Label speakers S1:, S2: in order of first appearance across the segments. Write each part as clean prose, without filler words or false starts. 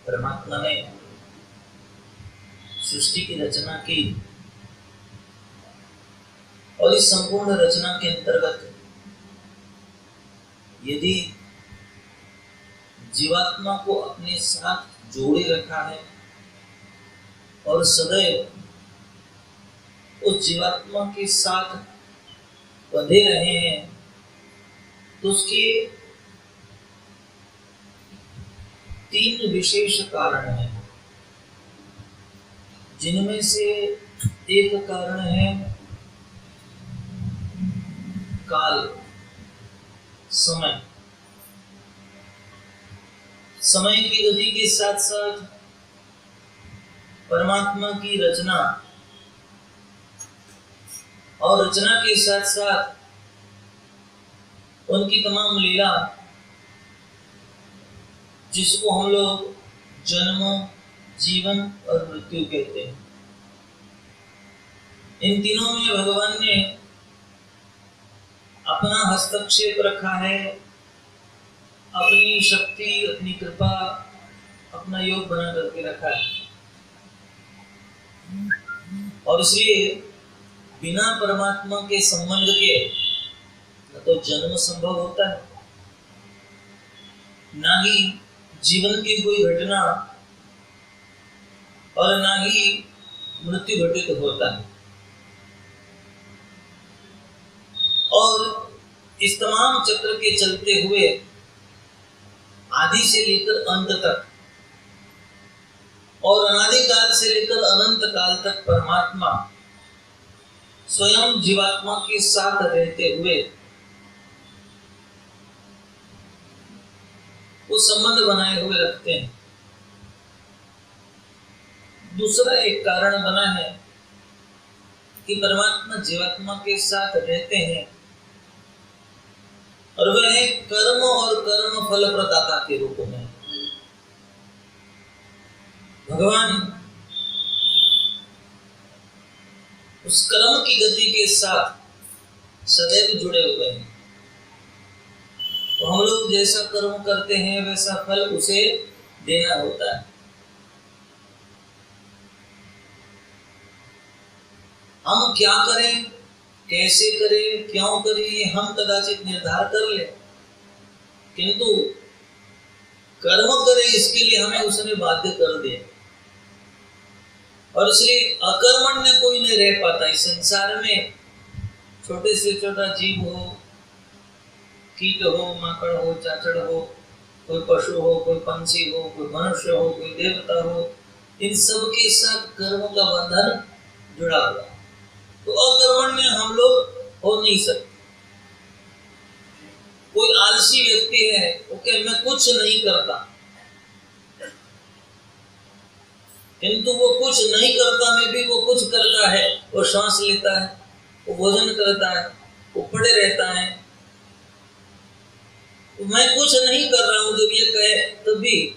S1: परमात्मा ने सृष्टि की रचना की और इस संपूर्ण रचना के अंतर्गत यदि जीवात्मा को अपने साथ जोड़े रखा है और सदैव उस जीवात्मा के साथ बंधे रहे हैं, तो उसके 3 विशेष कारण हैं, जिनमें से एक कारण है काल, समय की गति के साथ साथ परमात्मा की रचना और रचना के साथ साथ उनकी तमाम लीला, जिसको हम लोग जन्म, जीवन और मृत्यु कहते हैं। इन तीनों में भगवान ने अपना हस्तक्षेप रखा है, अपनी शक्ति, अपनी कृपा, अपना योग बना करके रखा है। और इसलिए बिना परमात्मा के संबंध के न तो जन्म संभव होता है, ना ही जीवन की कोई घटना और ना ही मृत्यु घटित होता है। और इस तमाम चक्र के चलते हुए आदि से लेकर अंत तक और अनादि काल से लेकर अनंत काल तक परमात्मा स्वयं जीवात्मा के साथ रहते हुए वो संबंध बनाए हुए रखते हैं। दूसरा एक कारण बना है कि परमात्मा जीवात्मा के साथ रहते हैं और वह कर्म और कर्म फल प्रदाता के रूप में। भगवान उस कर्म की गति के साथ सदैव जुड़े हुए हैं, तो हम लोग जैसा कर्म करते हैं वैसा फल उसे देना होता है। हम क्या करें, कैसे करें, क्यों करें, ये हम कदाचित निर्धार कर ले, किंतु कर्म करें इसके लिए हमें उसने बाध्य कर दिया। और इसलिए अकर्मण्य कोई नहीं रह पाता इस संसार में। छोटे से छोटा जीव हो, कीट हो, माकड़ हो, चाचड़ हो, कोई पशु हो, कोई पंछी हो, कोई मनुष्य हो, कोई देवता हो, इन सब के साथ कर्म का बंधन जुड़ा हुआ। तो अकर्मण्य हम लोग हो नहीं सकते। कोई आलसी व्यक्ति है, ओके, मैं कुछ नहीं करता, किंतु वो कुछ नहीं करता में भी वो कुछ करता है। वो सांस लेता है, वो भोजन करता है, वो पड़े रहता है। तो मैं कुछ नहीं कर रहा हूं जब ये कहे, तभी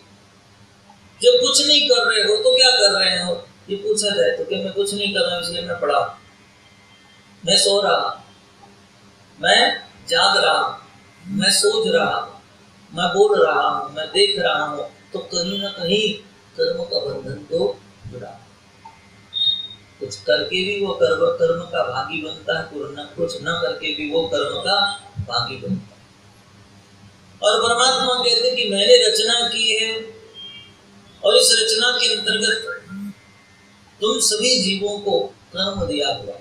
S1: जब कुछ नहीं कर रहे हो तो क्या कर रहे हो ये पूछा जाए तो क्या मैं कुछ नहीं कर रहा हूं इसलिए मैं पड़ा, मैं सो रहा, मैं जाग रहा, मैं सोच रहा, मैं बोल रहा हूं, मैं देख रहा हूं, तो कहीं ना कहीं कर्म का बंधन तो जुड़ा। कुछ करके भी वो कर्म का भागी बनता है, कुछ न करके भी वो कर्म का भागी बनता है। और परमात्मा कहते हैं कि मैंने रचना की है और इस रचना के अंतर्गत तुम सभी जीवों को कर्म दिया हुआ।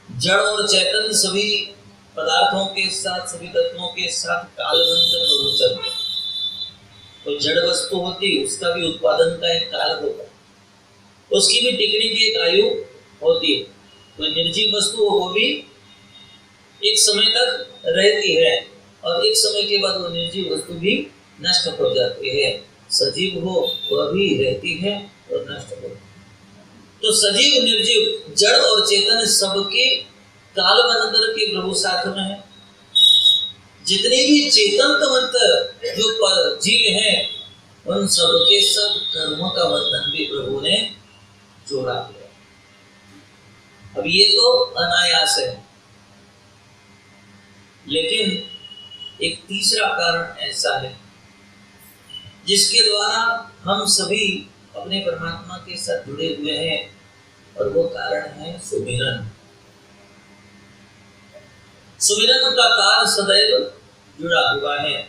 S1: जड़ और चैतन्य सभी पदार्थों के साथ, सभी तत्वों के साथ कालबंधन में गोचर है। कोई जड़ वस्तु होती, उसका भी उत्पादन का एक काल होता है, उसकी भी टिकने की एक आयु होती है। कोई निर्जीव वस्तु वो भी एक समय तक रहती है और एक समय के बाद वो निर्जीव वस्तु भी नष्ट हो जाती है। सजीव हो वह भी रहती है और नष्ट हो। तो सजीव, निर्जीव, जड़ और चेतन सबके काल बंधन के प्रभु साथ में है। जितने भी चेतनवंत जो जीव हैं उन सबके सब कर्मों का बंधन भी प्रभु ने जोड़ा दिया। अब ये तो अनायास है, लेकिन एक तीसरा कारण ऐसा है जिसके द्वारा हम सभी अपने परमात्मा के साथ जुड़े हुए हैं, और वो कारण है सुमिरन। सुमिरन का तार सदैव जुड़ा हुआ है।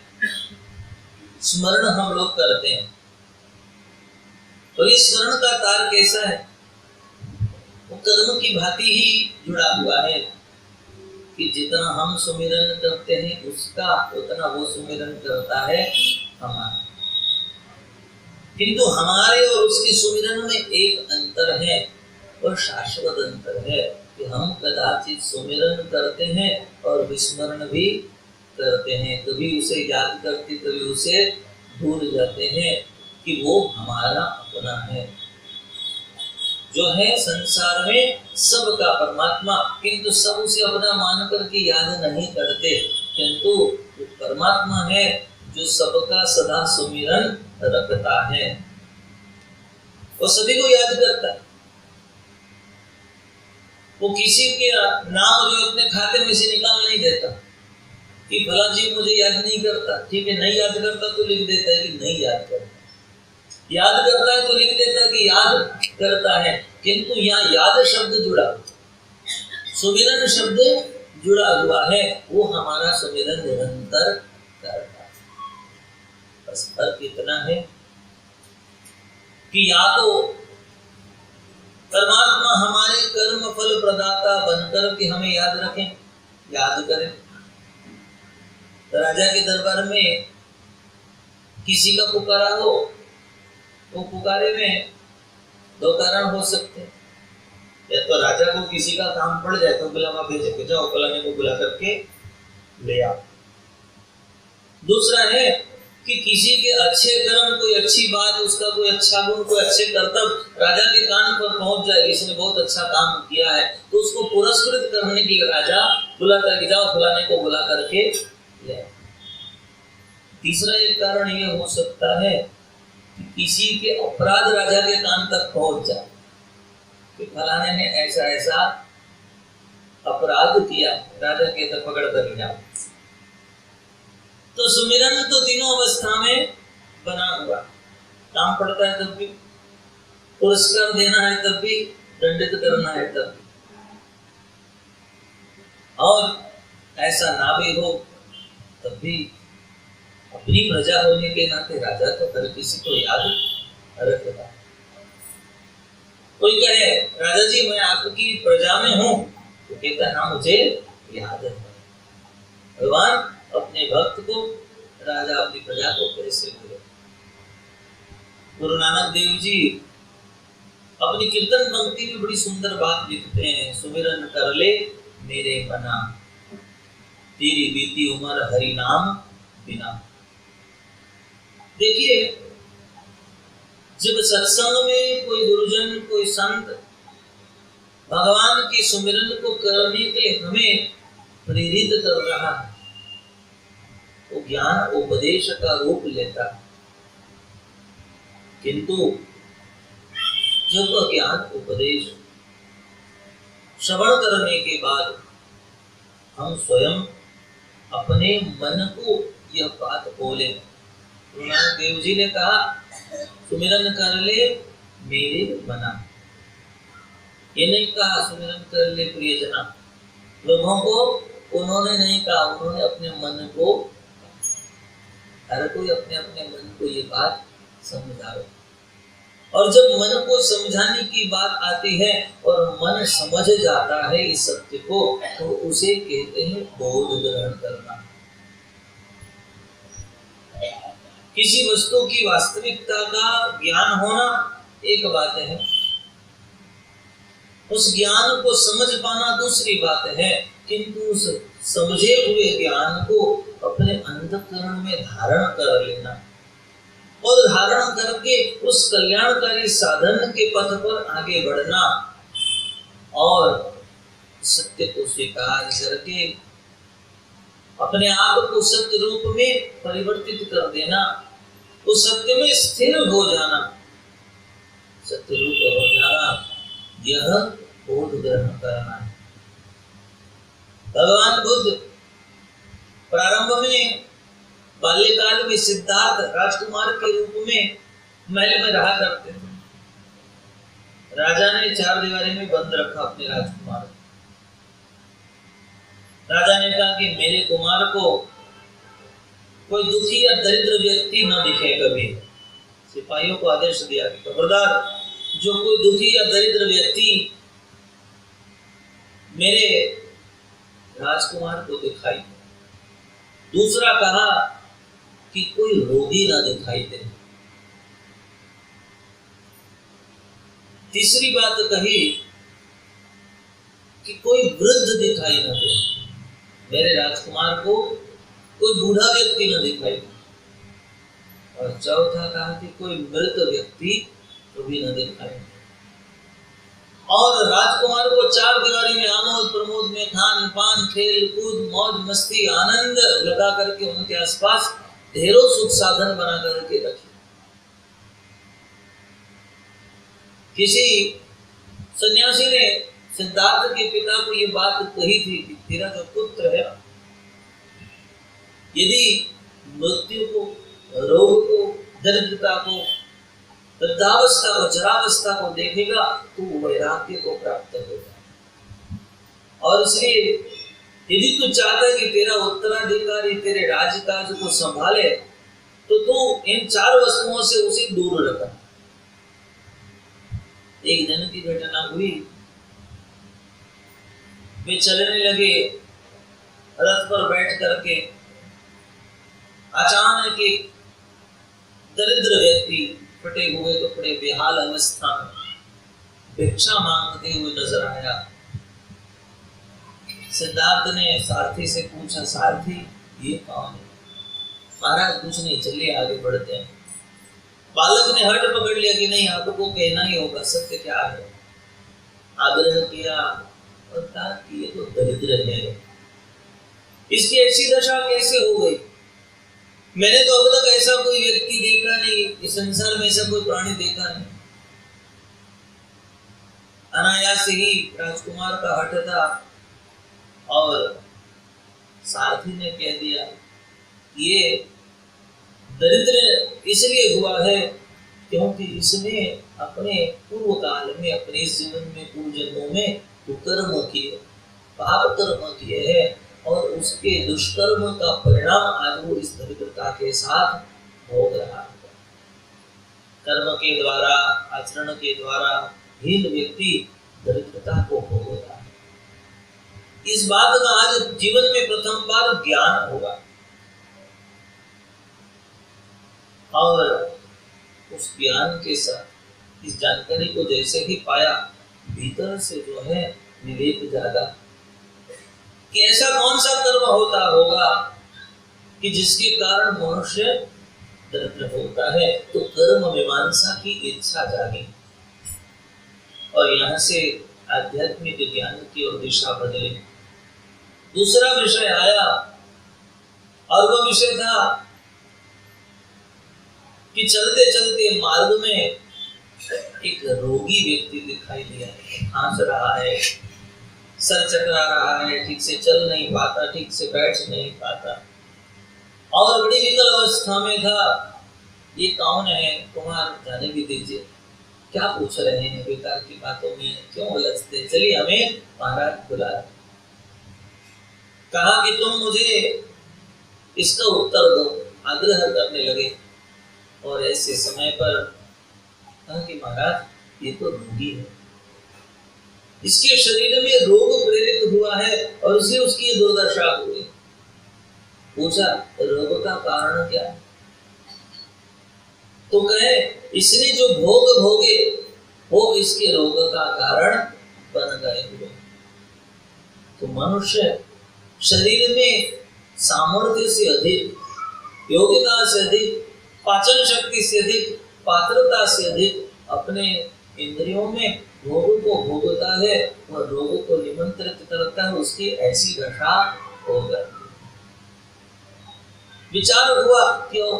S1: स्मरण हम लोग करते हैं, और इस स्मरण का तार कैसा है? वो कर्म की भांति ही जुड़ा हुआ है कि जितना हम सुमिरन करते हैं उसका उतना वो सुमिरन करता है हमारा। किंतु हमारे और उसके सुमिरन में एक अंतर है, और शाश्वत अंतर है कि हम कदाचित सुमिरन करते हैं और विस्मरण भी करते हैं। कभी उसे याद करते, कभी उसे भूल जाते हैं कि वो हमारा अपना है, जो है संसार में सबका परमात्मा। किंतु सब उसे अपना मान करके याद नहीं करते, किंतु वो परमात्मा है जो सबका सदा सुमिरन रखता है। वो सभी को याद करता है। वो किसी के नाम जो अपने खाते में से निकाल नहीं देता कि भला जी मुझे याद नहीं करता। ठीक है, नहीं याद करता तो लिख देता है कि नहीं याद करता, याद करता है तो लिख देता है कि याद करता है। किंतु यहाँ याद शब्द जुड़ा, सुमिरन शब्द जुड़ा हुआ है, वो हमारा सुमिरन निरंतर करता है। बस फर्क इतना है कि या तो परमात्मा हमारे कर्म फल प्रदाता बनकर के हमें याद रखें, याद करें। तो राजा के दरबार में किसी का पुकारा हो, वो पुकारे में दो कारण हो सकते हैं। या तो राजा को किसी का काम पड़ जाए तो बुलावा भेजे के जाओ, फलाने को बुला करके ले आओ। दूसरा है कि किसी के अच्छे कर्म, कोई अच्छी बात, उसका कोई अच्छा गुण, कोई अच्छे कर्तव्य राजा के कान पर पहुंच जाए, इसने बहुत अच्छा काम किया है, तो उसको पुरस्कृत करने के लिए राजा बुलाता कि जाओ फलाने को बुला करके ले आओ। तीसरा एक कारण यह हो सकता है कि किसी के अपराध राजा के कान तक पहुंच जाए कि फलाने ने ऐसा ऐसा अपराध किया, राजा के तक पकड़ कर जाओ। तो सुमिरन तो तीनों अवस्था में बना हुआ, काम पड़ता है तब भी, पुरस्कार देना है तब भी, दंडित करना है तब भी। और ऐसा ना भी हो तब भी अपनी प्रजा होने के नाते राजा तो हर किसी को याद रखता है। कोई कहे राजा जी मैं आपकी प्रजा में हूं, तो कहता है हाँ मुझे याद है। भगवान अपने भक्त को, राजा अपनी प्रजा को कैसे भूले। गुरु नानक देव जी अपनी कीर्तन पंक्ति में बड़ी सुंदर बात लिखते हैं, सुमिरन कर ले मेरे मना, तेरी बीती उम्र हरि नाम बिना। देखिए, जब सत्संग में कोई गुरुजन, कोई संत भगवान के सुमिरन को करने के लिए हमें प्रेरित कर रहा है, वो ज्ञान उपदेश का रूप लेता है। किंतु जब ज्ञान उपदेश श्रवण करने के बाद हम स्वयं अपने मन को यह बात बोले, गुरु नानक देव जी ने कहा सुमिरन कर ले मेरे मना। ये नहीं कहा सुमिरन कर ले प्रियजना, लोगों को उन्होंने नहीं कहा, उन्होंने अपने मन को, हर कोई अपने अपने मन को ये बात समझावे। और जब मन को समझाने की बात आती है और मन समझ जाता है इस सत्य को, तो उसे कहते हैं बोध ग्रहण करना। किसी वस्तु की वास्तविकता का ज्ञान होना एक बात है, उस ज्ञान को समझ पाना दूसरी बात है। किंतु उस समझे हुए ज्ञान को अपने अंतःकरण में धारण कर लेना और धारण करके उस कल्याणकारी साधन के पथ पर आगे बढ़ना और सत्य को स्वीकार करके अपने आप को सत्य रूप में परिवर्तित कर देना, उस सत्य में स्थिर हो जाना, सत्य रूप हो जाना, यह बोध ग्रहण करना है। भगवान बुद्ध प्रारंभ में बाल्यकाल में सिद्धार्थ राजकुमार के रूप में महल में रहा करते थे। राजा ने चार दीवारी में बंद रखा अपने राजकुमार को। राजा ने कहा कि मेरे कुमार को कोई दुखी या दरिद्र व्यक्ति न दिखे कभी। सिपाहियों को आदेश दिया कि खबरदार, जो कोई दुखी या दरिद्र व्यक्ति मेरे राजकुमार को दिखाई दे। दूसरा कहा कि कोई रोगी ना दिखाई दे। तीसरी बात कही कि कोई वृद्ध दिखाई न दे, मेरे राजकुमार को कोई बूढ़ा व्यक्ति न दिखाई दे। और चौथा कहा कि कोई मृत व्यक्ति कभी न दिखाई दे। और राजकुमार को चार दीवारी में आमोद प्रमोद में खान पान खेल कूद मौज मस्ती आनंद लगा करके उनके आसपास ढेरों सुख साधन बना करके रखे। किसी सन्यासी ने सिद्धार्थ के पिता को ये बात कही थी कि तेरा जो पुत्र है, यदि मृत्यु को, रोग को, दरिद्रता को, वृद्धावस्था को, जरावस्था को देखेगा तो वैराग्य को प्राप्त होगा। और इसलिए यदि तू चाहता है कि तेरा उत्तराधिकारी तेरे राज्यकाज को संभाले तो तू इन चार वस्तुओं से उसे दूर रखा। एक दिन की घटना हुई, वे चलने लगे रथ पर बैठ करके। अचानक एक दरिद्र व्यक्ति फटे हुए कपड़े, बेहाल अवस्था में भिक्षा मांगते हुए नजर आया। सिद्धार्थ ने सारथी से पूछा, सारथी ये कौन है? महाराज कुछ नहीं, चलिए आगे बढ़ते हैं। बालक ने हट पकड़ लिया कि नहीं, आपको कहना ही होगा सत्य क्या है। आग्रह किया और कहा कि ये तो दरिद्र है, इसकी ऐसी दशा कैसे हो गई? मैंने तो अब तक ऐसा कोई व्यक्ति देखा नहीं, इस संसार में ऐसा कोई प्राणी देखा नहीं। अनायास ही राजकुमार का हट था और सारथी ने कह दिया ये दरिद्र इसलिए हुआ है क्योंकि इसने अपने पूर्व काल में, अपने इस जीवन में, पूर्व जन्मों में कुकर्म किए, पाप कर्म किए हैं और उसके दुष्कर्म का परिणाम आज वो इस दरिद्रता के साथ भोग रहा है। कर्म के द्वारा, आचरण के द्वारा हीन व्यक्ति दरिद्रता को भोग रहा है। इस बात का आज जीवन में प्रथम बार ज्ञान होगा और उस ज्ञान के साथ इस जानकारी को जैसे ही पाया, भीतर से जो है विवेक जागा कि ऐसा कौन सा कर्म होता होगा कि जिसके कारण मनुष्य दरिद्र होता है। तो कर्म मीमांसा की इच्छा जागी और यहाँ से आध्यात्मिक ज्ञान की ओर दिशा बदली। दूसरा विषय आया और वह विषय था कि चलते चलते मार्ग में एक रोगी व्यक्ति दिखाई दिया, हंस रहा है, सर चकरा रहा है, ठीक से चल नहीं पाता, ठीक से बैठ नहीं पाता और बड़ी विकल अवस्था में था। ये कौन है? कुमार जाने भी दीजिए, क्या पूछ रहे हैं बेकार की बातों में, क्यों उलझते? चलिए हमें महाराज बुला। कहा कि तुम मुझे इसका उत्तर दो, आग्रह करने लगे। और ऐसे समय पर कहा कि महाराज ये तो रोगी है, इसके शरीर में रोग प्रेरित हुआ है और इसलिए उसकी ये दुर्दशा हुई। पूछा रोग का कारण क्या? तो कहे इसने जो भोग भोगे वो इसके रोग का कारण बन गए हुए। तो मनुष्य शरीर में सामर्थ्य से अधिक, योग्यता से अधिक, पाचन शक्ति से अधिक, पात्रता से अधिक अपने इंद्रियों में रोग को भोगता है और रोग को निमंत्रित करता है, उसकी ऐसी दशा हो जाती है। विचार हुआ क्यों?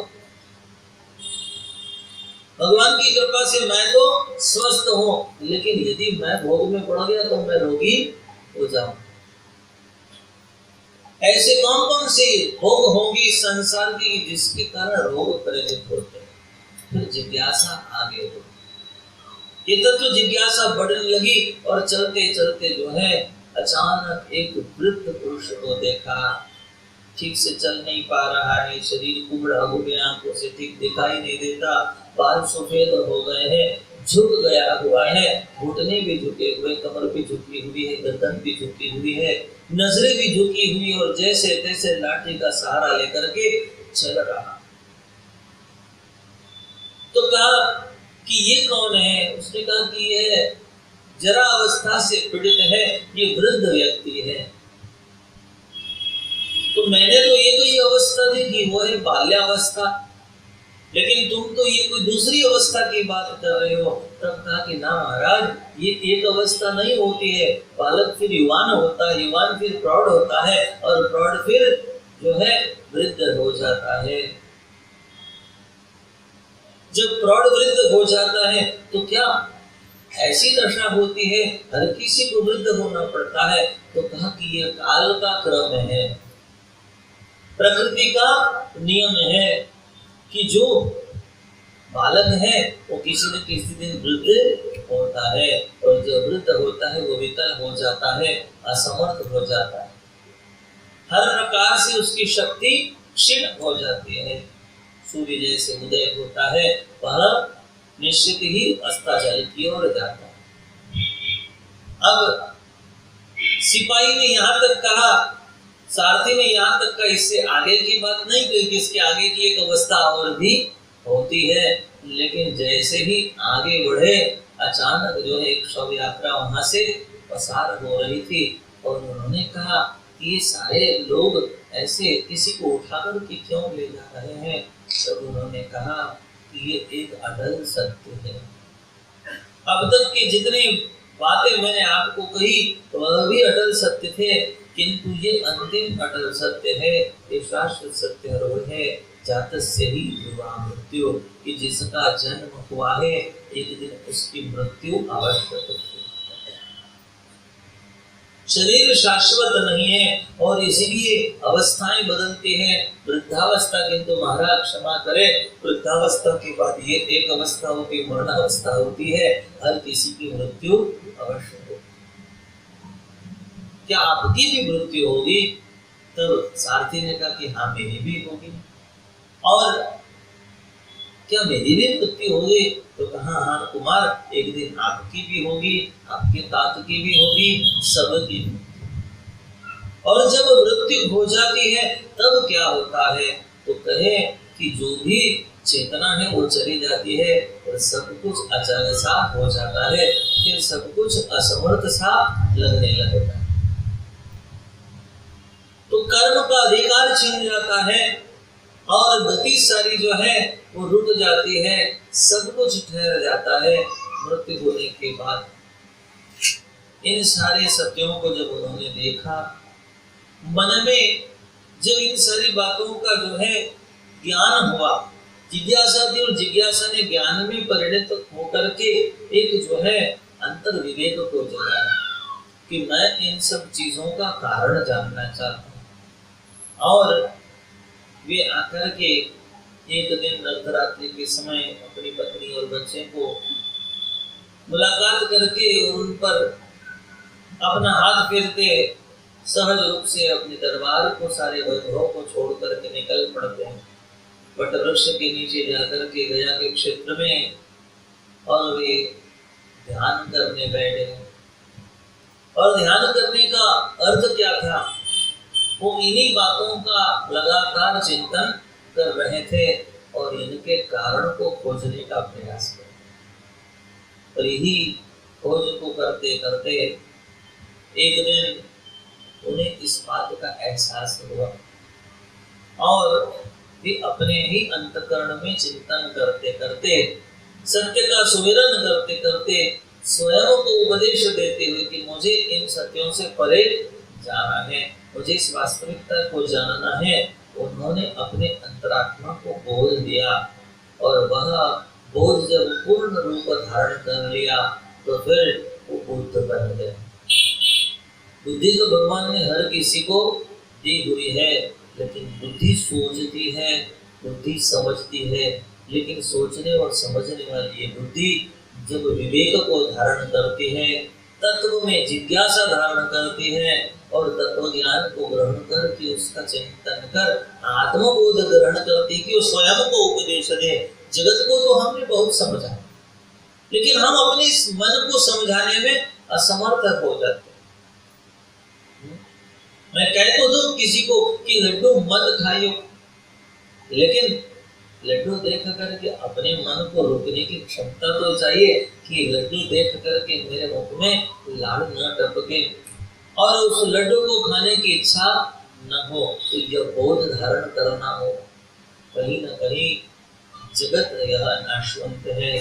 S1: भगवान की कृपा से मैं तो स्वस्थ हूं, लेकिन यदि मैं भोग में पड़ गया तो मैं रोगी हो जाऊं। ऐसे कौन कौन से भोग होंगी संसार की जिसके कारण रोग प्रेरित होते हैं। फिर जिज्ञासा आगे हो, ये तत्व जिज्ञासा बढ़ने लगी और चलते चलते जो है अचानक एक वृद्ध पुरुष को देखा। ठीक से चल नहीं पा रहा है, शरीर कुबड़ा हो गया, आंखों से ठीक दिखाई नहीं देता, बाल सफेद हो गए हैं, झुक गया हुआ है, घुटने भी झुके हुए, कमर भी झुकी हुई है, गर्दन भी झुकी हुई है, नजरें भी झुकी हुई और जैसे तैसे लाठी का सहारा लेकर के चल रहा। तो कहा कि ये कौन है? उसने कहा कि ये जरा अवस्था से पीड़ित है, ये वृद्ध व्यक्ति है। तो मैंने तो ये कोई अवस्था देखी, वो है बाल्यावस्था, लेकिन तुम तो ये कोई दूसरी अवस्था की बात कर रहे हो। तब कहा कि ना महाराज, ये एक अवस्था नहीं होती है, बालक फिर युवान होता है, युवान फिर प्रौढ़ होता है और प्रौढ़ फिर जो है वृद्ध हो जाता है। जब प्रौढ़ वृद्ध हो जाता है तो क्या ऐसी दशा होती है? हर किसी को वृद्ध होना पड़ता है। तो कहा कि यह काल का क्रम है, प्रकृति का नियम है कि जो बालक है वो किसी न किसी दिन वृद्ध होता है और जो वृद्ध होता है वो विकल हो जाता है, असमर्थ हो जाता है, हर प्रकार से उसकी शक्ति क्षीण हो जाती है। सूर्य जैसे उदय होता है वह निश्चित ही अस्ताचल की ओर जाता है। अब सिपाही ने यहाँ तक कहा, सारथी ने यहाँ तक का, इससे आगे की बात नहीं कही कि इसके आगे की एक अवस्था और भी होती है। लेकिन जैसे ही आगे बढ़े अचानक जो है एक शव यात्रा वहां से पसार हो रही थी और उन्होंने कहा कि ये सारे लोग ऐसे किसी को उठाकर के क्यों ले जा रहे हैं? तब उन्होंने कहा कि ये एक अटल सत्य है। अब तक के जितने बातें मैंने आपको कही वह भी अटल सत्य थे, किंतु ये अंतिम अटल सत्य है, ये शाश्वत सत्य है, जातस्य ही ध्रुवा मृत्यु, कि जिसका जन्म हुआ है एक दिन उसकी मृत्यु अवश्य होती है। शरीर शाश्वत नहीं है और इसीलिए अवस्थाएं बदलती हैं। वृद्धावस्था किंतु महाराज क्षमा करे, वृद्धावस्था के बाद ये एक अवस्था होती है, मरणावस्था होती है, हर किसी की मृत्यु अवश्य होती है। क्या आपकी भी मृत्यु होगी? तब सारथी ने कहा कि हाँ मेरी भी होगी। और क्या मेरी भी मृत्यु होगी? तो कहा हाँ कुमार, एक दिन आपकी भी होगी, आपके तात की भी होगी, सबकी। और जब मृत्यु हो जाती है तब क्या होता है? तो कहे कि जो भी चेतना है वो चली जाती है और सब कुछ अचल सा हो जाता है, फिर सब कुछ असमर्थ सा लगने लगता है। तो कर्म का अधिकार छिन जाता है और गति सारी जो है वो रुक जाती है, सब कुछ ठहर जाता है। मृत्यु होने के बाद इन सारे सत्यों को जब उन्होंने देखा, मन में जब इन सारी बातों का जो है ज्ञान हुआ, जिज्ञासा थी और जिज्ञासा ने ज्ञान में परिणत होकर के एक जो है अंतर विवेक को जगाया कि मैं इन सब चीजों का कारण जानना चाहता हूँ। और वे आकर के एक दिन अर्धरात्रि के समय अपनी पत्नी और बच्चे को मुलाकात करके उन पर अपना हाथ फेरते सहज रूप से अपने दरबार को, सारे वैभव को छोड़ करके निकल पड़ते हैं। वट वृक्ष के नीचे जाकर के गया के क्षेत्र में और वे ध्यान करने बैठे। और ध्यान करने का अर्थ क्या था? वो इन्हीं बातों का लगातार चिंतन कर रहे थे और इनके कारण को खोजने का प्रयास कर। और यही खोज को करते करते एक दिन उन्हें इस बात का एहसास हुआ और वे अपने ही अंतःकरण में चिंतन करते करते, सत्य का सुमिरन करते करते, स्वयं को उपदेश देते हुए कि मुझे इन सत्यों से परे जाना है, मुझे इस वास्तविकता को जानना है, उन्होंने अपने अंतरात्मा को बोल दिया। और वह बोध जब पूर्ण रूप धारण कर लिया तो फिर वो बुद्ध बन गए। बुद्धि तो भगवान ने हर किसी को बुद्धि बुरी है, लेकिन बुद्धि सोचती है, बुद्धि समझती है, लेकिन सोचने और समझने वाली ये बुद्धि जब विवेक को धारण करती है, तत्व में जिज्ञासा धारण करती है और तत्व ज्ञान को ग्रहण करके उसका चिंतन कर आत्मबोध ग्रहण करती कि वो स्वयं को उपदेश दे। जगत को तो हमने बहुत समझा, लेकिन हम अपने इस मन को समझाने में असमर्थ हो जाते हैं। मैं कह तो दूं किसी को कि लड्डू मत खाइयो, लेकिन लड्डू देख करके अपने मन को रोकने की क्षमता तो चाहिए कि लड्डू देख करके मेरे मुख में लाड़ न टपके और उस लड्डू को खाने की इच्छा न हो। तो यह बोध धारण करना हो। कहीं न कहीं जगत यह नाशवंत है,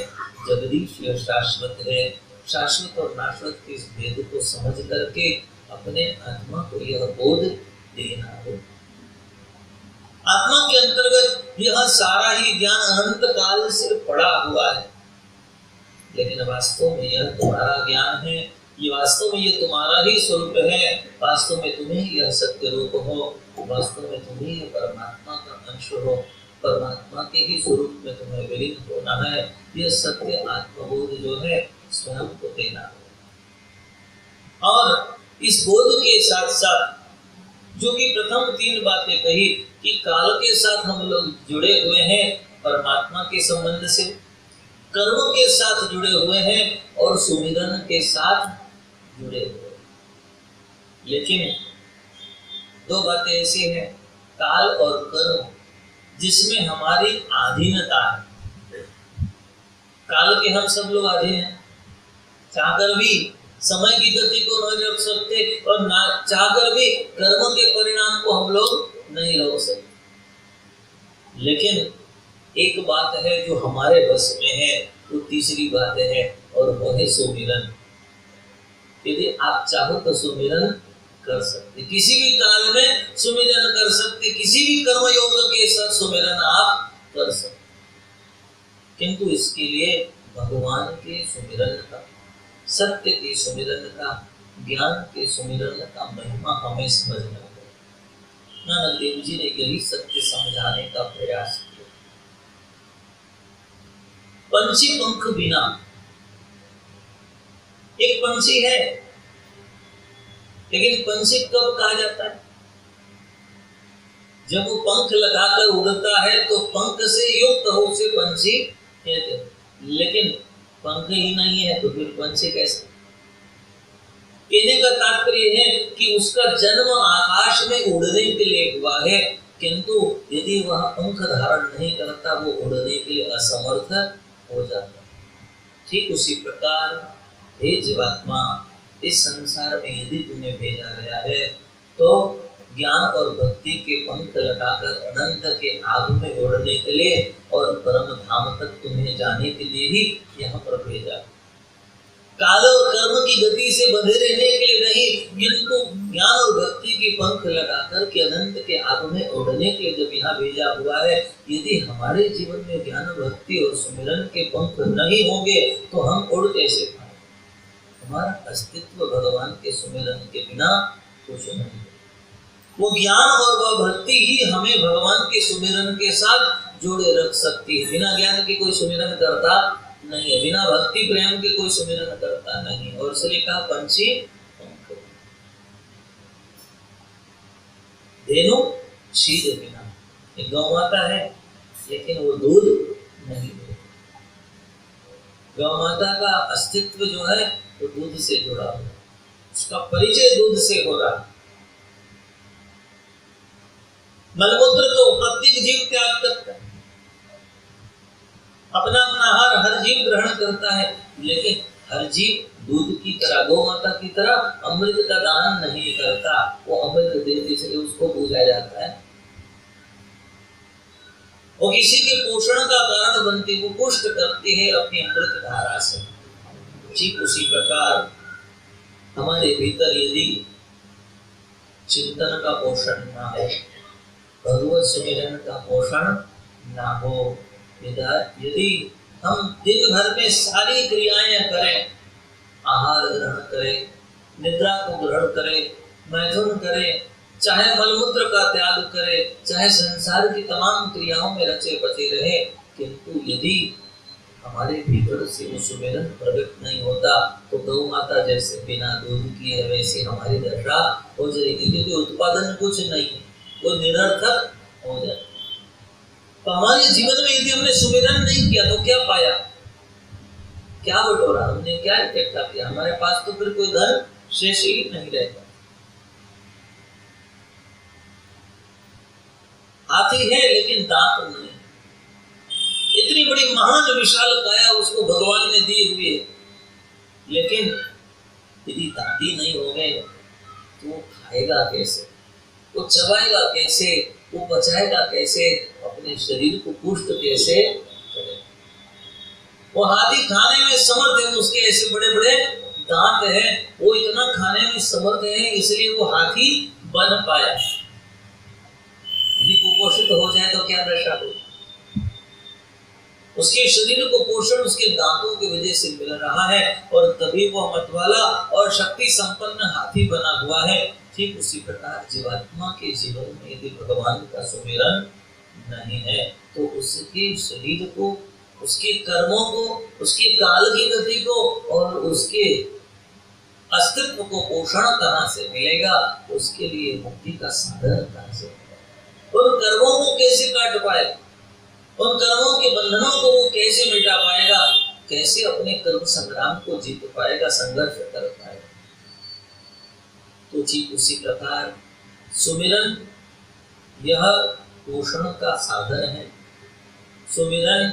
S1: जगदीश यह शाश्वत है। शाश्वत और नाशवत के इस भेद को समझ करके अपने आत्मा को यह बोध देना हो। आत्मा के अंतर्गत यह सारा ही ज्ञान अनंत काल से पड़ा हुआ है, लेकिन वास्तव में यह तुम्हारा ज्ञान है, ये वास्तव में ये तुम्हारा ही स्वरूप है, वास्तव में तुम्हें यह सत्य रूप हो, वास्तव में तुम्हें यह परमात्मा का अंश हो, परमात्मा के ही स्वरूप में तुम्हें विलीन होना है। यह सत्य आत्मबोध जो है स्वयं को देना है। और इस बोध के साथ साथ जो कि प्रथम 3 बातें कही कि काल के साथ हम लोग जुड़े हुए हैं परमात्मा के संबंध से, कर्म के साथ जुड़े हुए हैं और सुमिरन के साथ जुड़े हुए हैं। लेकिन 2 बातें ऐसी हैं, काल और कर्म, जिसमें हमारी अधीनता है। काल के हम सब लोग अधीन हैं, चाहकर भी समय की गति को नहीं रोक सकते और ना चाहकर भी कर्म के परिणाम को हम लोग नहीं रोक सकते। लेकिन एक बात है जो हमारे बस में है, वो तीसरी बात है और वो है सुमिरन। यदि आप चाहो तो सुमिरन कर सकते, किसी भी काल में सुमिरन कर सकते, किसी भी कर्म योग के साथ सुमिरन आप कर सकते, किंतु इसके लिए भगवान के सुमिरन का, सत्य के सुमिरन का, ज्ञान के सुमिरन का महिमा हमें समझना है। नानक देव जी ने यही सत्य समझाने का प्रयास किया। पंछी पंख बिना, एक पंछी है, लेकिन पंछी कब कहा जाता है? जब वो पंख लगाकर उड़ता है तो पंख से युक्त हो उसे पंछी कहते हैं। लेकिन पंख ही नहीं है तो फिर पंछी कैसे? कहने का तात्पर्य है कि उसका जन्म आकाश में उड़ने के लिए हुआ है, किंतु यदि वह पंख धारण नहीं करता वो उड़ने के लिए असमर्थ हो जाता। ठीक उसी प्रकार हे जीवात्मा, इस संसार में यदि तुम्हें भेजा गया है तो ज्ञान और भक्ति के पंख लगाकर अनंत के आग में उड़ने के लिए और परम धाम तक तुम्हें जाने के लिए ही यहाँ पर भेजा। काल और कर्म की गति से बंधे रहने के लिए नहीं, किंतु ज्ञान और भक्ति के पंख लगाकर के अनंत के आग में उड़ने के लिए जब यहाँ भेजा हुआ है। यदि हमारे जीवन में ज्ञान भक्ति और सुमिरन के पंख नहीं होंगे तो हम उड़ कैसे पाएंगे? हमारा अस्तित्व भगवान के सुमिरन के बिना कुछ नहीं। वो ज्ञान और वह भक्ति ही हमें भगवान के सुमिरन के साथ जोड़े रख सकती है। बिना ज्ञान के कोई सुमिरन करता नहीं है, बिना भक्ति प्रेम के कोई सुमिरन करता नहीं। और इसलिए कहा पंछी धेनु क्षीर बिना, एक गौ माता है लेकिन वो दूध नहीं देती। गौ माता का अस्तित्व जो है वो दूध से जुड़ा हुआ, उसका परिचय दूध से हो रहा। मलमूत्र तो प्रत्येक जीव त्याग करता है, अपना अपना हर जीव ग्रहण करता है, लेकिन हर जीव दूध की तरह, गौ माता की तरह अमृत का दान नहीं करता। वो अमृत देती इसलिए उसको पूजा जाता है। वो किसी के पोषण का कारण बनती, वो पुष्ट करती है अपनी अमृत धारा से। ठीक उसी प्रकार हमारे भीतर यदि चिंतन का पोषण ना हो, भगवत सुमिरन का पोषण ना हो, यदि हम दिन भर में सारी क्रियाएं करें, आहार ग्रहण करें, निद्रा को ग्रहण करें, मैथुन करें, चाहे मलमूत्र का त्याग करे, चाहे संसार की तमाम क्रियाओं में रचे बचे रहे, किंतु यदि हमारे भीतर से वो सुमेरन प्रकट नहीं होता तो गौ माता जैसे बिना दूध किए वैसे हमारी दशा हो जाएगी, क्योंकि उत्पादन कुछ नहीं है, वो निरर्थक हो जाए। तो हमारे जीवन में यदि हमने सुमेरन नहीं किया तो क्या पाया, क्या बटोरा, हमने क्या इकट्ठा किया? हमारे पास तो फिर कोई धन शेष ही नहीं रहेगा। हाथी है लेकिन दांत नहीं, इतनी बड़ी महान विशाल काया उसको भगवान ने दी हुई है, लेकिन यदि दांती नहीं होंगे तो वो खाएगा कैसे, वो चबाएगा कैसे, वो बचाएगा कैसे, अपने शरीर को पुष्ट कैसे करेगा? वो हाथी खाने में समर्थ है, उसके ऐसे बड़े बड़े दांत हैं, वो इतना खाने में समर्थ है, इसलिए वो हाथी बन पाया। यदि कुपोषित हो जाए तो क्या दशा हो? उसके शरीर को पोषण उसके दांतों की वजह से मिल रहा है और तभी वो मतवाला और शक्ति संपन्न हाथी बना हुआ है। ठीक उसी प्रकार जीवात्मा के जीवन में यदि भगवान का सुमिरन नहीं है तो उसके शरीर को, उसके कर्मों को, उसके काल की गति को और उसके अस्तित्व को पोषण कहाँ से मिलेगा? उसके लिए मुक्ति का साधन कहाँ से मिलेगा? उन कर्मों को कैसे काट पाएगा? उन कर्मों के बंधनों को वो कैसे मिटा पाएगा? कैसे अपने कर्म संग्राम को जीत पाएगा, संघर्ष कर पाएगा? तो ठीक उसी प्रकार सुमिरन यह पोषण का साधन है। सुमिरन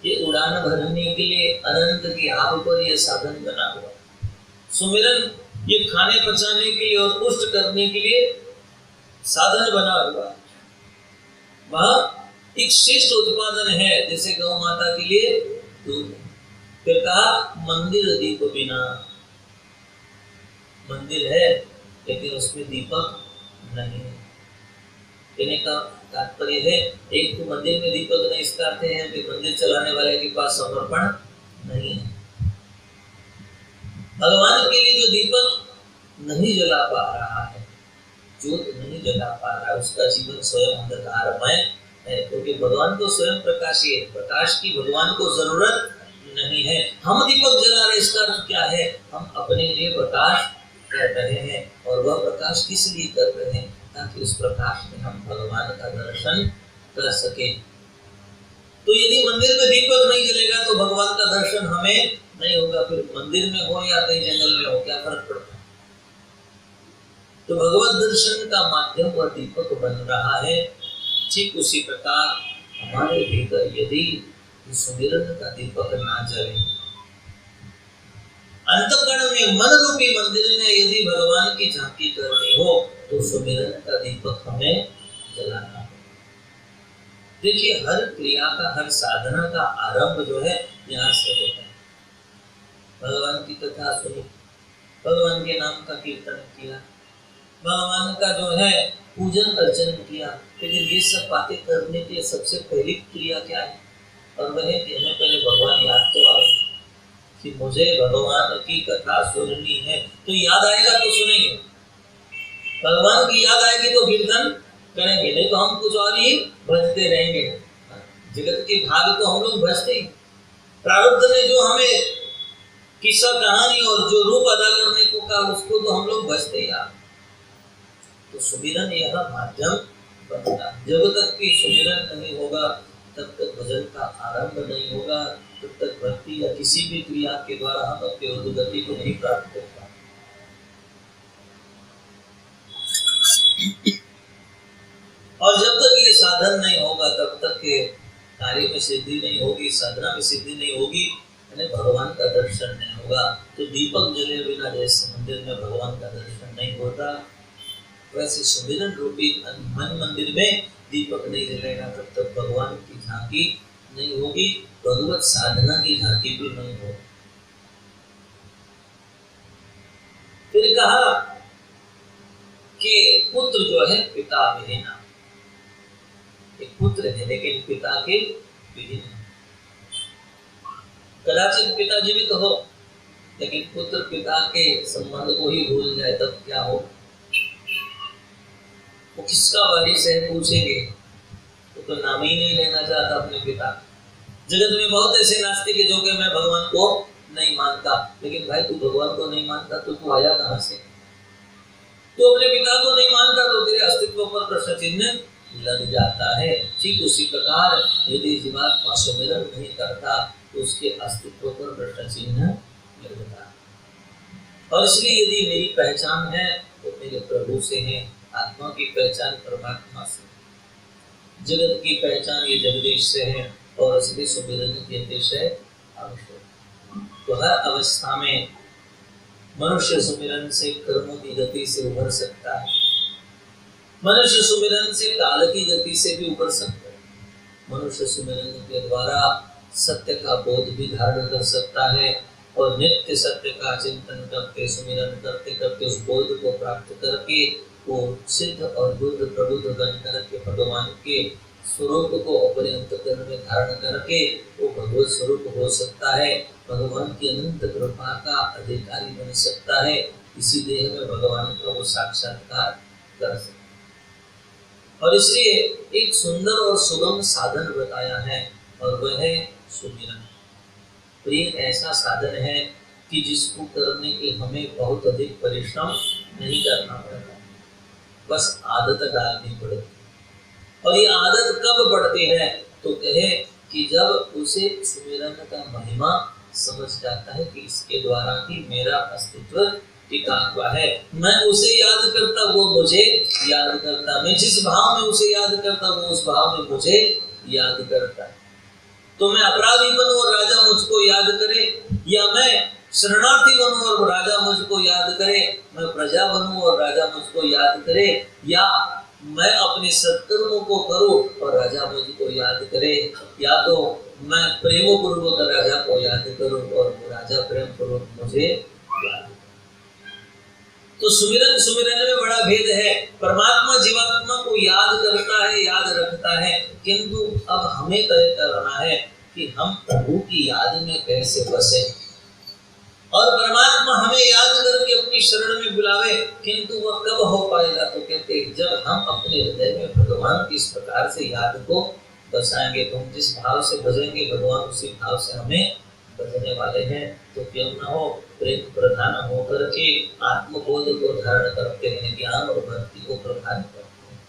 S1: ये उड़ान भरने के लिए अनंत की आग पर यह साधन बना हुआ। सुमिरन ये खाने पचाने के लिए और पुष्ट करने के लिए साधन बना हुआ। वह एक श्रेष्ठ उत्पादन है, जैसे गौ माता के लिए दूध। फिर कहा मंदिर दीप बिना, मंदिर है लेकिन उसमें दीपक नहीं है। कहने का तात्पर्य है, एक तो मंदिर में दीपक नहीं, इसका अर्थ है कि मंदिर चलाने वाले के पास समर्पण नहीं है। भगवान के लिए जो दीपक नहीं जला पा रहा है, ज्योत नहीं जला पा रहा है, उसका जीवन स्वयं अंधकारमय है, क्योंकि भगवान को स्वयं प्रकाशी है, प्रकाश की भगवान को जरूरत नहीं है। हम दीपक जला रहे, इसका अर्थ क्या है? हम अपने लिए प्रकाश कर रहे हैं, और वह प्रकाश किस लिए कर रहे हैं? ताकि उस प्रकाश में हम भगवान का दर्शन कर सके। तो यदि मंदिर में दीपक नहीं जलेगा तो भगवान का दर्शन हमें नहीं होगा। फिर मंदिर में हो या कहीं जंगल में हो, क्या फर्क पड़ता है? तो भगवत दर्शन का माध्यम वह दीपक बन रहा है। ठीक उसी प्रकार हमारे भीतर यदि सुमिरन का दीपक ना जले, अंतःकरण में मन रूपी मंदिर में यदि भगवान की झांकी करनी हो तो सुमिरन का दीपक हमें जलाना है। देखिए, हर क्रिया का, हर साधना का आरंभ जो है यहाँ से होता है। भगवान की कथा सुनी, भगवान के नाम का कीर्तन किया, भगवान का जो है पूजन अर्चन किया, लेकिन ये सब बातें करने के सबसे पहली क्रिया क्या है? और वह है कि हमें पहले भगवान याद तो आए कि मुझे भगवान की कथा सुननी है। तो याद आएगा तो सुनेंगे, भगवान की याद आएगी तो कीर्तन करेंगे, नहीं तो हम कुछ और ही भजते रहेंगे। जगत के भाग तो हम लोग भजते ही, प्रारब्ध ने जो हमें किस्सा कहानी और जो रूप अदा करने को कहा उसको तो हम लोग भजते ही। तो सुमिरन यह माध्यम बनता। जब तक कि सुमिरन नहीं होगा तब तक भजन का आरंभ नहीं होगा, तब तक भक्ति या किसी भी क्रिया के द्वारा हम अपनी उद्गति को नहीं प्राप्त कर पाएंगे। और जब तक ये साधन नहीं होगा तब तक के कार्य में सिद्धि नहीं होगी, साधना में सिद्धि नहीं होगी, यानी भगवान का दर्शन नहीं होगा। तो दीपक जले बिना जैसे मंदिर में भगवान का दर्शन नहीं होता, वैसे सुमिरन रूपी मन मंदिर में दीपक नहीं जलेगा तब तक भगवान की झांकी नहीं होगी, भगवत साधना की झांकी भी नहीं होगी। फिर कहा कि पुत्र जो है पिता विहीन, एक पुत्र है लेकिन पिता के विहीन। कदाचित पिता जीवित हो लेकिन पुत्र पिता के संबंध को ही भूल जाए, तब क्या हो? वो किसका वारिस है पूछेंगे तो नाम ही नहीं लेना चाहता अपने पिता। जगत में बहुत ऐसे नास्तिक है जो कि मैं भगवान को नहीं मानता, लेकिन भाई तू भगवान को नहीं मानता तो तू आया कहां से? तू अपने पिता को नहीं मानता तो तेरे अस्तित्व पर प्रश्न चिन्ह लग जाता है। ठीक उसी प्रकार यदि जीवात्मा सुमिरन नहीं करता तो उसके अस्तित्व पर प्रश्न चिन्ह लग जाता है। और इसलिए यदि मेरी पहचान है तो मेरे प्रभु से है, आत्मा की पहचान परमात्मा से, जगत की पहचान ये जगदीश से है और असली सुमिरन के विषय आवश्यक। तो हर अवस्था में मनुष्य सुमिरन से कर्मों की गति से उभर सकता है, मनुष्य सुमिरन से काल की गति से भी उभर सकता है, मनुष्य सुमिरन के द्वारा सत्य का बोध भी धारण कर सकता है और नित्य सत्य का चिंतन करते सुमिरन करते करते उस बोध को प्राप्त करके वो सिद्ध और बुद्ध प्रबुद्ध बन करके भगवान के स्वरूप को अपने अंतःकरण में धारण करके वो भगवत स्वरूप हो सकता है, भगवान की अनंत कृपा का अधिकारी बन सकता है, इसी देह में भगवान का वो साक्षात्कार कर सकता है। और इसलिए एक सुंदर और सुगम साधन बताया है और वह है सुमिरन। प्रेम ऐसा साधन है कि जिसको करने के हमें बहुत अधिक परिश्रम नहीं करना पड़ता, बस आदत डालनी पड़ती। और ये आदत कब बढ़ती है तो कहे कि जब उसे सुमिरन का महिमा समझ जाता है कि इसके द्वारा ही मेरा अस्तित्व टिका हुआ है, मैं उसे याद करता वो मुझे याद करता, मैं जिस भाव में उसे याद करता वो उस भाव में मुझे याद करता है। तो मैं अपराधी बनूं और राजा मुझको याद करे, या मैं शरणार्थी बनूं और राजा मुझको याद करे, मैं प्रजा बनूं और राजा मुझको याद करे, या मैं अपने सत्कर्मों को करूं और राजा मुझको याद करे, या तो मैं प्रेम पूर्वक राजा को याद करूं और राजा प्रेम पूर्वक मुझे याद करे। तो सुमिरन सुमिरन में बड़ा भेद है। परमात्मा जीवात्मा को याद करता है, याद रखता है, किंतु अब हमें तय करना है कि हम प्रभु की याद में कैसे बसे। और परमात्मा हमें याद करके अपनी शरण में बुलावे, किंतु वह कब हो पाएगा तो कहते हैं जब हम अपने हृदय में भगवान की इस प्रकार से याद को बसाएंगे। तो हम जिस भाव से बजेंगे भगवान उसी भाव से हमें बजने वाले हैं। तो क्यों न हो प्रेम प्रधान होकर के आत्मबोध को धारण करते हैं, ज्ञान और भक्ति को प्रधान करते हैं,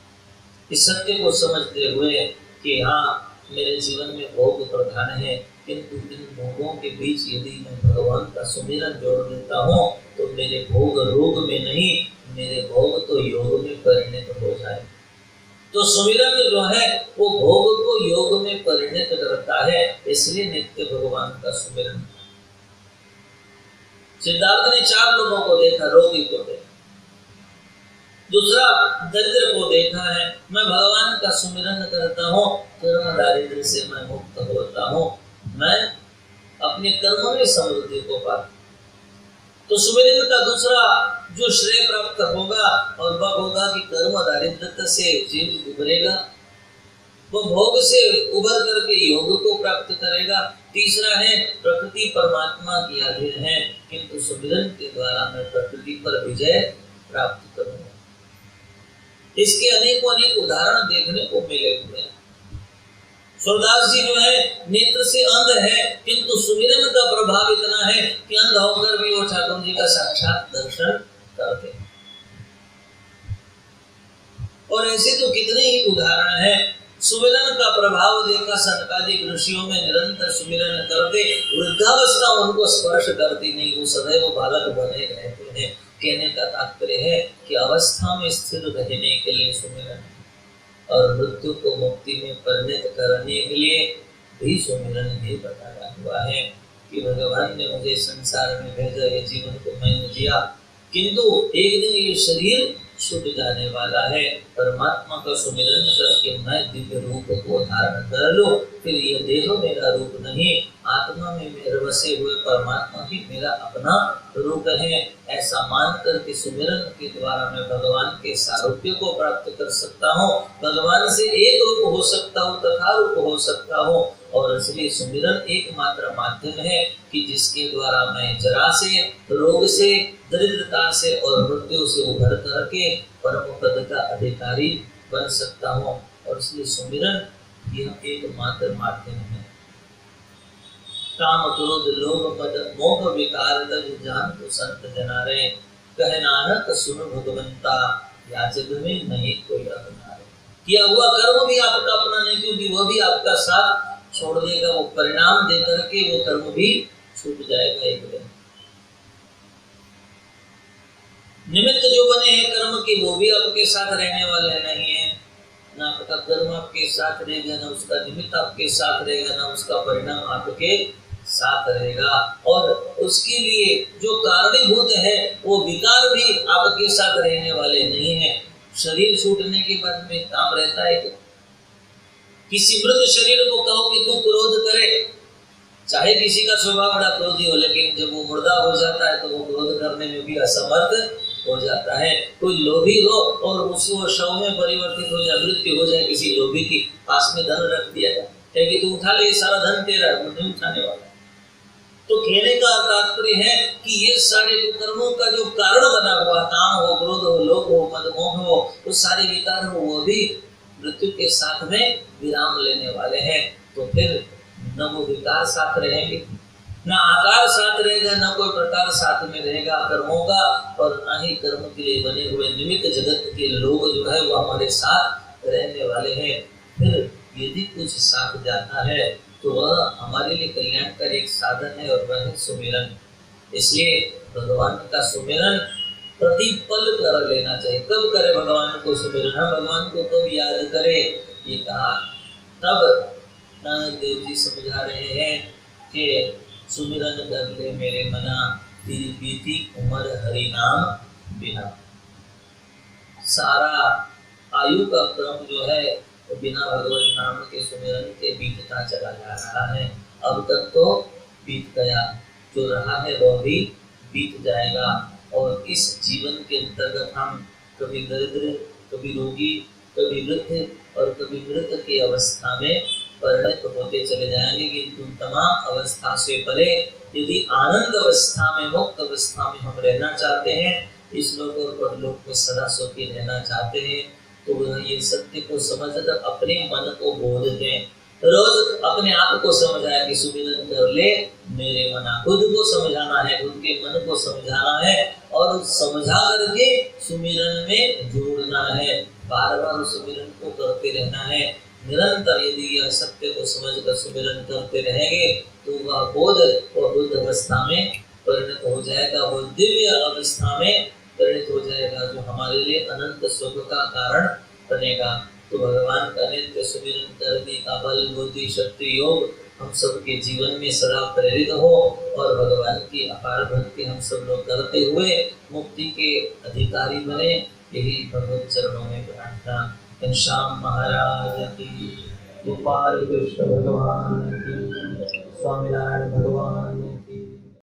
S1: इस सत्य को समझते हुए कि हाँ मेरे जीवन में भोग प्रधान है, किंतु इन भोगों के बीच यदि मैं भगवान का सुमिरन जोड़ देता हूँ तो मेरे भोग रोग में नहीं, मेरे भोग तो योग में परिणत हो जाए। तो सुमिरन जो है वो भोग को योग में परिणत करता है, इसलिए नित्य भगवान का सुमिरन। सिद्धार्थ ने 4 लोगों को देखा, रोगी को देखा, दूसरा दरिद्र को देखा है, मैं भगवान का सुमिरन करता हूँ, कर्म दारिद्र्य से मैं मुक्त होता हूँ, मैं अपने कर्म में समृद्धि को पाता। तो सुमिरन का दूसरा जो श्रेय प्राप्त होगा और वह होगा कि कर्म दारिद्र्य से जीव उभरेगा, वो भोग से उभर करके योग को प्राप्त करेगा। तीसरा है प्रकृति परमात्मा की अधीन है, किंतु सुमिरन के द्वारा मैं प्रकृति पर विजय प्राप्त करूंगा। इसके अनेकों अनेक उदाहरण देखने को मिले हुए हैं। सूरदास जी जो है नेत्र से अंध है, किंतु सुमिरन का प्रभाव इतना है कि अंध होकर भी वो ठाकुर जी का साक्षात दर्शन करते हैं। और ऐसे तो कितने ही उदाहरण हैं। सुमिरन का प्रभाव देखा सनकादिक ऋषियों में, निरंतर सुमिरन करते, वृद्धावस्था उनको स्पर्श करती नहीं, वो सदैव बालक बने रहते हैं। कहने का तात्पर्य है कि अवस्था में स्थिर रहने के लिए सुमिरन और मृत्यु को मुक्ति में परिणत करने के लिए भी सुमिरन ही बताया हुआ है कि भगवान ने मुझे संसार में भेजा, ये जीवन को मैंने जिया, किंतु एक दिन ये शरीर छूट जाने वाला है। परमात्मा का सुमिरन करके मैं दिव्य रूप को धारण कर लूं, फिर ये देह मेरा रूप नहीं, आत्मा में मेरे बसे हुए परमात्मा ही मेरा अपना रूप है, ऐसा मान करके सुमिरन के द्वारा मैं भगवान के सारूप्य को प्राप्त कर सकता हूँ, भगवान से एक रूप हो सकता हूँ तथा रूप हो सकता हूँ। और इसलिए सुमिरन एकमात्र माध्यम है कि जिसके द्वारा मैं जरा से, रोग से, दरिद्रता से और मृत्यु से उभर करके परम पद का अधिकारी बन सकता हूँ। और इसलिए सुमिरन यह एकमात्र माध्यम है। काम क्रोध लोभ मद मोह विकार तज जान तो संत जनारे, कह नानक सुन भगवंता या जग में नहीं कोई अपनारे। किया हुआ कर्म भी आपका अपना नहीं, क्योंकि वह भी आपका साथ छोड़ देगा, वो परिणाम दे करके वो कर्म भी छूट जाएगा एक दिन। निमित्त जो बने हैं कर्म के वो भी आपके साथ रहने वाले नहीं है। ना आपका कर्म आपके साथ रहेगा, ना उसका निमित्त आपके साथ रहेगा, ना उसका परिणाम आपके साथ रहेगा। और उसके लिए जो कारणीभूत है वो विकार भी आपके साथ रहने वाले नहीं है। शरीर छूटने के बाद में काम रहता है तो किसी मृत शरीर को कहो कि तू क्रोध करे, चाहे किसी का स्वभाव बड़ा क्रोधी हो, लेकिन जब वो मुर्दा हो जाता है तो वो क्रोध करने में भी असमर्थ हो जाता है। कोई लोभी हो और उसको शव में परिवर्तित हो जाए, मृत्यु हो जाए किसी लोभी की, पास में धन रख दिया जाए, कहे कि तू उठा ले, ये सारा धन तेरा है, वो नहीं उठाने वाला। तो कहने का तात्पर्य है कि ये सारे जो कर्मों का जो कारण बना हुआ, काम हो, क्रोध हो, लोभ हो, मद मोह हो, वो सारे विकार हो, वो भी मृत्यु के साथ में विराम लेने वाले हैं। तो फिर न वो विकार साथ रहेंगे, न आकार साथ रहेगा, न कोई प्रकार साथ में रहेगा कर्मों का, और न ही कर्म के लिए बने हुए निमित्त जगत के लोग जो है वो हमारे साथ रहने वाले हैं। फिर यदि कुछ साथ जाता है तो वह हमारे लिए कल्याण का एक साधन है, और वह है सुमिरन। इसलिए भगवान का सुमिरन प्रतिपल कर लेना चाहिए। कब करे भगवान को सुमिरन? हम भगवान को कब याद करें, ये कहा। तब नानक देव जी समझा रहे हैं कि सुमिरन कर ले मेरे मना, तेरी बीती उम्र हरि नाम बिना। सारा आयु का क्रम जो है तो बिना भगवत नाम के सुमिरन के बीतता चला जा रहा है। अब तक तो बीत गया, जो रहा है वह भी बीत जाएगा। और इस जीवन के अंतर्गत हम कभी दरिद्र, कभी रोगी, कभी वृद्ध और कभी मृत की अवस्था में परिणत होते चले जाएंगे। किंतु तमाम अवस्था से परे यदि आनंद अवस्था में, मुक्त अवस्था में हम रहना चाहते हैं, इस लोक और परलोक में सदा सुखी रहना चाहते हैं, तो वह ये सत्य को समझकर अपने मन को बोध दें। रोज अपने आप को समझाया कि सुमिरन कर ले मेरे मना। खुद को समझाना है, खुद के मन को समझाना है, और समझा करके सुमिरन में जोड़ना है। बार बार सुमिरन को करते रहना है निरंतर। यदि यह सत्य को समझकर सुमिरन करते रहेंगे तो वह बोध और बुद्ध अवस्था में परिणत हो जाएगा, वो दिव्य अवस्था में परिणत हो जाएगा, जो हमारे लिए अनंत सुख का कारण बनेगा। तो भगवान का नित्य सुमिरन करने का बल, बुद्धि, शक्ति, योग हम सबके जीवन में सदा प्रेरित हो, और भगवान की अपार भक्ति हम सब लोग करते हुए मुक्ति के अधिकारी बने। यही भगवत चरणों में प्रार्थना। घनश्याम महाराज की, गोपाल कृष्ण भगवान की, स्वामीनारायण भगवान